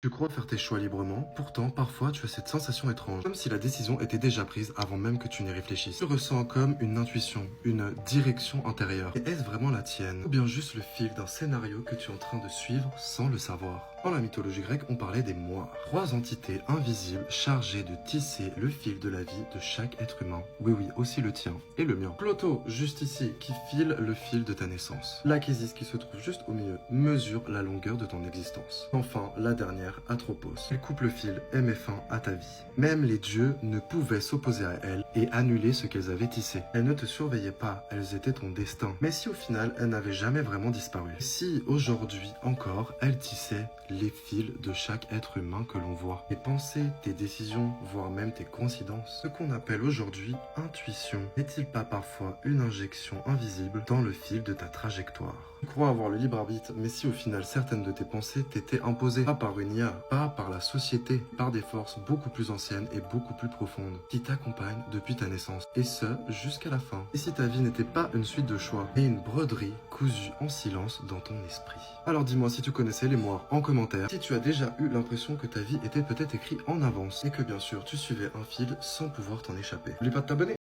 Tu crois faire tes choix librement, pourtant parfois tu as cette sensation étrange, comme si la décision était déjà prise avant même que tu n'y réfléchisses. Tu ressens comme une intuition, une direction intérieure. Et est-ce vraiment la tienne? Ou bien juste le fil d'un scénario que tu es en train de suivre sans le savoir? Dans la mythologie grecque, on parlait des moires, trois entités invisibles chargées de tisser le fil de la vie de chaque être humain. Oui, oui, aussi le tien et le mien. Cloto, juste ici, qui file le fil de ta naissance. L'Achésis, qui se trouve juste au milieu, mesure la longueur de ton existence. Enfin, la dernière, Atropos. Elle coupe le fil et met fin à ta vie. Même les dieux ne pouvaient s'opposer à elle et annuler ce qu'elles avaient tissé. Elles ne te surveillaient pas, elles étaient ton destin. Mais si au final, elles n'avaient jamais vraiment disparu? Si aujourd'hui encore, elles tissaient les fils de chaque être humain que l'on voit. Tes pensées, tes décisions, voire même tes coïncidences. Ce qu'on appelle aujourd'hui intuition, n'est-il pas parfois une injection invisible dans le fil de ta trajectoire? Tu crois avoir le libre arbitre, mais si au final certaines de tes pensées t'étaient imposées, pas par une IA, pas par la société, par des forces beaucoup plus anciennes et beaucoup plus profondes, qui t'accompagnent depuis ta naissance, et ce, jusqu'à la fin. Et si ta vie n'était pas une suite de choix, mais une broderie cousue en silence dans ton esprit? Alors dis-moi si tu connaissais les moires en commentaire, si tu as déjà eu l'impression que ta vie était peut-être écrite en avance, et que bien sûr tu suivais un fil sans pouvoir t'en échapper. N'oublie pas de t'abonner.